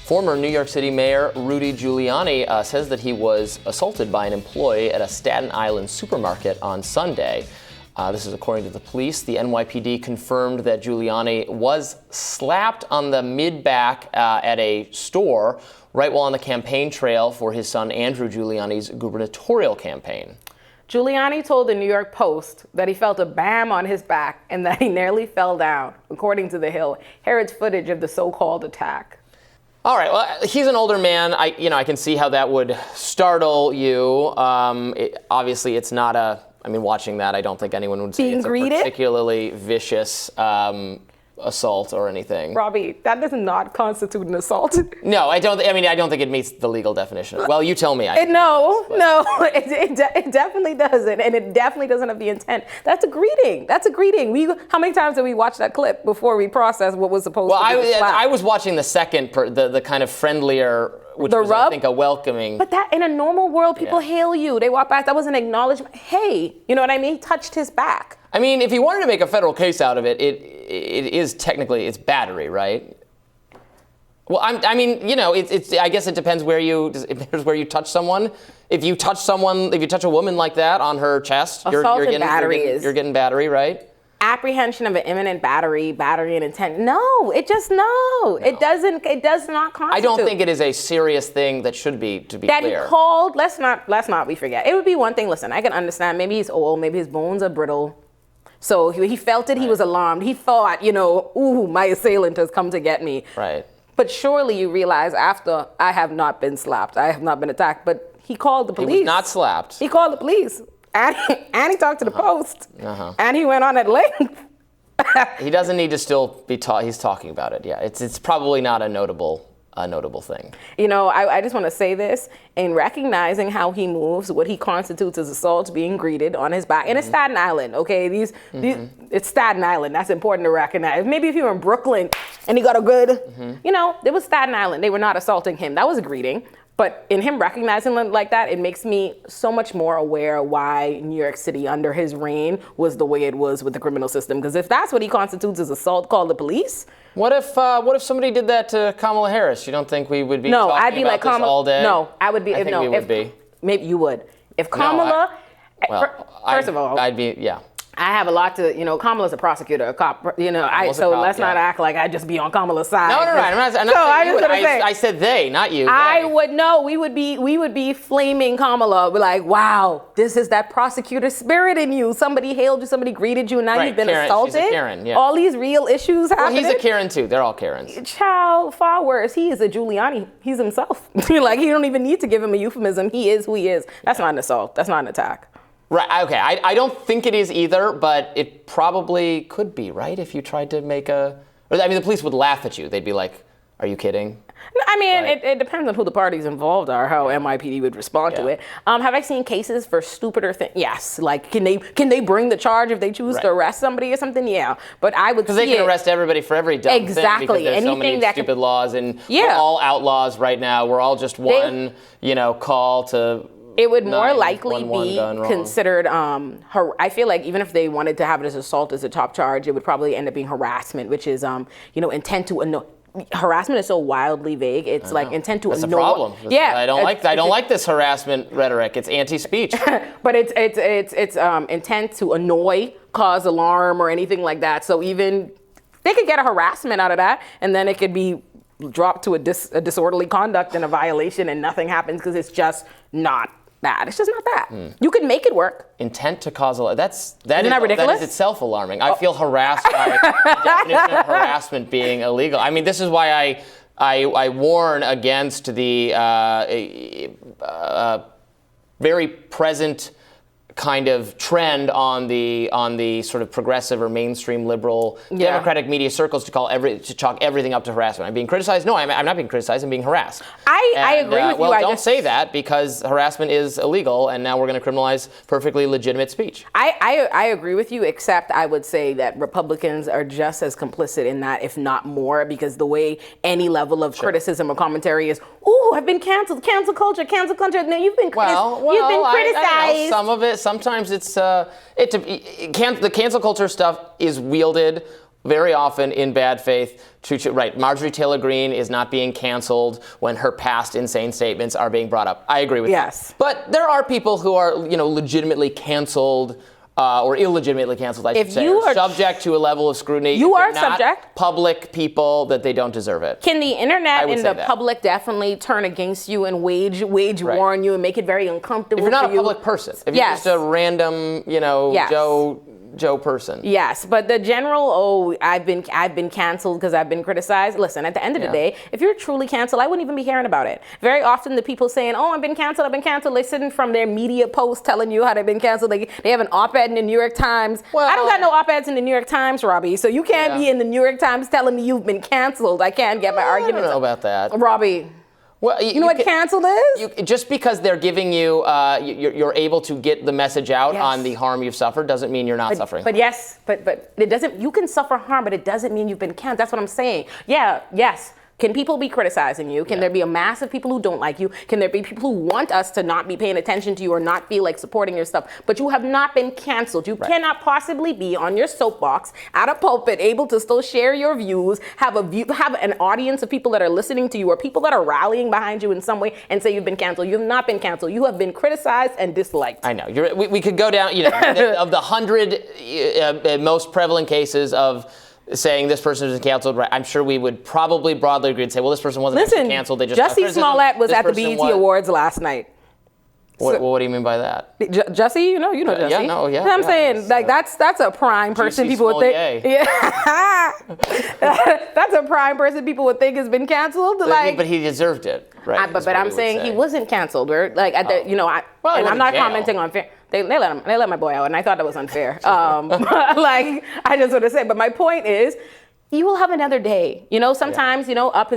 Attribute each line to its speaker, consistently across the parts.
Speaker 1: Former New York City Mayor Rudy Giuliani says that he was assaulted by an employee at a Staten Island supermarket on Sunday. This is according to the police. The NYPD confirmed that Giuliani was slapped on the mid-back at a store right while on the campaign trail for his son Andrew Giuliani's gubernatorial campaign.
Speaker 2: Giuliani told the New York Post that he felt a bam on his back and that he nearly fell down, according to The Hill. Here it's footage of the so-called attack.
Speaker 1: All right, well, he's an older man. I can see how that would startle you. Obviously, it's not watching that, I don't think anyone would say it's a particularly vicious assault or anything.
Speaker 2: Robby, that does not constitute an assault.
Speaker 1: No, I don't think it meets the legal definition. Well, you tell me.
Speaker 2: It definitely doesn't, and it definitely doesn't have the intent. That's a greeting. How many times did we watch that clip before we process what was supposed to be the slap?
Speaker 1: I was watching the second, the kind of friendlier, which was, I think, a welcoming.
Speaker 2: But that, in a normal world, people hail you. They walk back. That was an acknowledgement. Hey, you know what I mean? He touched his back.
Speaker 1: I mean, if you wanted to make a federal case out of it, it is technically, it's battery, right? Well, it's. I guess it depends where you touch someone. If you touch a woman like that on her chest, you're getting battery, right?
Speaker 2: Apprehension of an imminent battery and intent. No, it does not constitute.
Speaker 1: I don't think it is a serious thing that should be, to be
Speaker 2: clear.
Speaker 1: That
Speaker 2: he called, let's not we forget. It would be one thing, listen, I can understand, maybe he's old, maybe his bones are brittle. So he felt it, right. He was alarmed. He thought, ooh, my assailant has come to get me.
Speaker 1: Right.
Speaker 2: But surely you realize after, I have not been slapped, I have not been attacked, but he called the police.
Speaker 1: He was not slapped.
Speaker 2: He called the police. And he talked to the Post, and he went on at length.
Speaker 1: He doesn't need to still be taught. He's talking about it. Yeah, it's probably not a notable thing.
Speaker 2: I just want to say this in recognizing how he moves, what he constitutes as assault, being greeted on his back, and it's Staten Island. Okay, it's Staten Island. That's important to recognize. Maybe if you were in Brooklyn and he got a good, it was Staten Island. They were not assaulting him. That was a greeting. But in him recognizing them like that, it makes me so much more aware why New York City under his reign was the way it was with the criminal system. Because if that's what he constitutes as assault, call the police.
Speaker 1: What if somebody did that to Kamala Harris? You don't think we would be talking about this all day?
Speaker 2: No, I would be.
Speaker 1: I think we would be.
Speaker 2: Maybe you would. If Kamala, first of all,
Speaker 1: I'd be, yeah.
Speaker 2: I have a lot to, Kamala's a prosecutor, a cop, let's not act like I'd just be on Kamala's side.
Speaker 1: No, I'm not saying you would. I said they, not you.
Speaker 2: We would be flaming Kamala. We're like, wow, this is that prosecutor spirit in you. Somebody hailed you, somebody greeted you, and now you've been assaulted.
Speaker 1: She's a Karen, yeah.
Speaker 2: All these real issues happening.
Speaker 1: Well, he's a Karen too. They're all Karens.
Speaker 2: Child, far worse. He is a Giuliani. He's himself. Like, you don't even need to give him a euphemism. He is who he is. That's not an assault. That's not an attack.
Speaker 1: Right, okay, I don't think it is either, but it probably could be, right? If you tried to the police would laugh at you. They'd be like, are you kidding?
Speaker 2: No, it depends on who the parties involved are, how NYPD would respond to it. Have I seen cases for stupider things? Yes, like can they bring the charge if they choose to arrest somebody or something? Yeah, but I would
Speaker 1: because they can arrest everybody for every dumb thing because there's so many stupid laws and we're all outlaws right now. We're all just one, call to.
Speaker 2: It would more likely be considered, I feel like even if they wanted to have it as assault as a top charge, it would probably end up being harassment, which is, intent to annoy. Harassment is so wildly vague. It's like intent to annoy.
Speaker 1: That's a problem. I don't like this harassment rhetoric. It's anti-speech.
Speaker 2: But it's intent to annoy, cause alarm, or anything like that. So even they could get a harassment out of that, and then it could be dropped to a disorderly conduct and a violation, and nothing happens because it's just not that. It's just not that. You can make it work.
Speaker 1: Intent to cause alarm. That is
Speaker 2: ridiculous?
Speaker 1: That is itself alarming. I feel harassed by the definition of harassment being illegal. I mean, this is why I warn against the very present kind of trend on the sort of progressive or mainstream liberal Democratic media circles to chalk everything up to harassment. I'm being criticized? No, I'm not being criticized. I'm being harassed.
Speaker 2: I agree with you.
Speaker 1: Well, don't say that because harassment is illegal, and now we're going to criminalize perfectly legitimate speech.
Speaker 2: I agree with you, except I would say that Republicans are just as complicit in that, if not more, because the way any level of criticism or commentary is, ooh, I've been canceled, cancel culture. No, you've been criticized.
Speaker 1: I know, some of it. Sometimes it's the cancel culture stuff is wielded very often in bad faith. Right, Marjorie Taylor Greene is not being canceled when her past insane statements are being brought up. I agree with that. But there are people who are, legitimately canceled or illegitimately canceled, I should say, are subject to a level of scrutiny.
Speaker 2: You are subject.
Speaker 1: Public people, that they don't deserve it.
Speaker 2: Can the internet and the public definitely turn against you and wage war on you and make it very uncomfortable?
Speaker 1: If you're not a public person, if you're just a random, Joe person.
Speaker 2: Yes, but the general, I've been canceled because I've been criticized. Listen, at the end of the day, if you're truly canceled, I wouldn't even be hearing about it. Very often the people saying, I've been canceled, they're sitting from their media posts telling you how they've been canceled. They have an op-ed in the New York Times. Well, I don't got no op-eds in the New York Times, Robby, so you can't be in the New York Times telling me you've been canceled. I can't get my argument.
Speaker 1: I don't know about that.
Speaker 2: Robby.
Speaker 1: Well,
Speaker 2: you know what canceled is?
Speaker 1: Just because they're giving you, you're able to get the message out on the harm you've suffered doesn't mean you're not suffering.
Speaker 2: But it doesn't. You can suffer harm, but it doesn't mean you've been canceled. That's what I'm saying. Yeah, yes. Can people be criticizing you? Can there be a mass of people who don't like you? Can there be people who want us to not be paying attention to you or not feel like supporting your stuff? But you have not been canceled. You cannot possibly be on your soapbox at a pulpit, able to still share your views, have an audience of people that are listening to you or people that are rallying behind you in some way and say you've been canceled. You have not been canceled. You have been criticized and disliked.
Speaker 1: I know. We could go down, of the 100 most prevalent cases of saying this person was canceled, right? I'm sure we would probably broadly agree and say, well, this person wasn't canceled. They just
Speaker 2: Jussie Smollett was at the BET Awards last night.
Speaker 1: What do you mean by that?
Speaker 2: Jussie, you know Jussie.
Speaker 1: Yeah, no, yeah.
Speaker 2: I'm saying, that's a prime person people would think. Yeah. That's a prime person people would think has been canceled.
Speaker 1: But he deserved it, right?
Speaker 2: But I'm saying he wasn't canceled. I'm not commenting on fair. They let my boy out, and I thought that was unfair. I just want to say, but my point is, you will have another day. Sometimes, up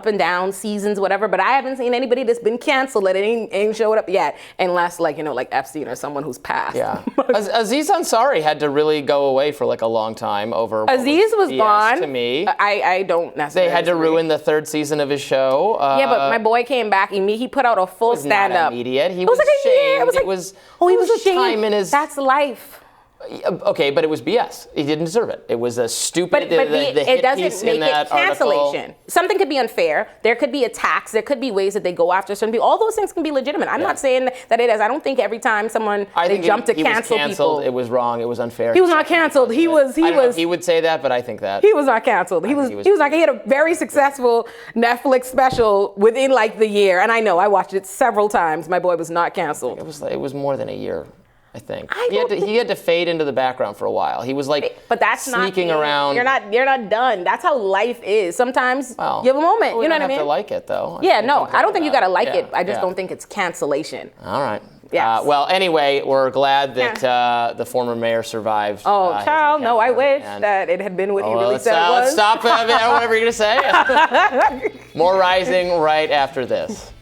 Speaker 2: and down seasons, whatever. But I haven't seen anybody that's been canceled that ain't showed up yet, unless like Epstein or someone who's passed.
Speaker 1: Yeah. Aziz Ansari had to really go away for like a long time over.
Speaker 2: Aziz was gone.
Speaker 1: To me,
Speaker 2: I don't necessarily.
Speaker 1: They had to ruin the third season of his show.
Speaker 2: But my boy came back. He put out a full stand-up.
Speaker 1: Not immediate. He was like a year. It was a time in his.
Speaker 2: That's life.
Speaker 1: Okay, but it was BS. He didn't deserve it. It was a stupid.
Speaker 2: It doesn't make it cancellation. Something could be unfair. There could be attacks. There could be ways that they go after certain people. All those things can be legitimate. I'm not saying that it is. I don't think every time they jump to cancel people.
Speaker 1: It was wrong. It was unfair.
Speaker 2: He was not canceled. He was.
Speaker 1: He would say that, but I think that
Speaker 2: he was not canceled. He was like, he had a very successful Netflix special within like the year, and I know I watched it several times. My boy was not canceled.
Speaker 1: It was more than a year. I think he had to fade into the background for a while. He was
Speaker 2: but that's
Speaker 1: sneaking around.
Speaker 2: You're not done. That's how life is. Sometimes you have a moment. You know what I mean?
Speaker 1: You have to like it though.
Speaker 2: Yeah, I don't think you gotta like it. I just don't think it's cancellation.
Speaker 1: All right.
Speaker 2: Yes.
Speaker 1: Well, anyway, we're glad that the former mayor survived.
Speaker 2: Oh, child, no, I wish that it had been what he really said it was.
Speaker 1: Let's stop. Whatever you're gonna say. More Rising right after this.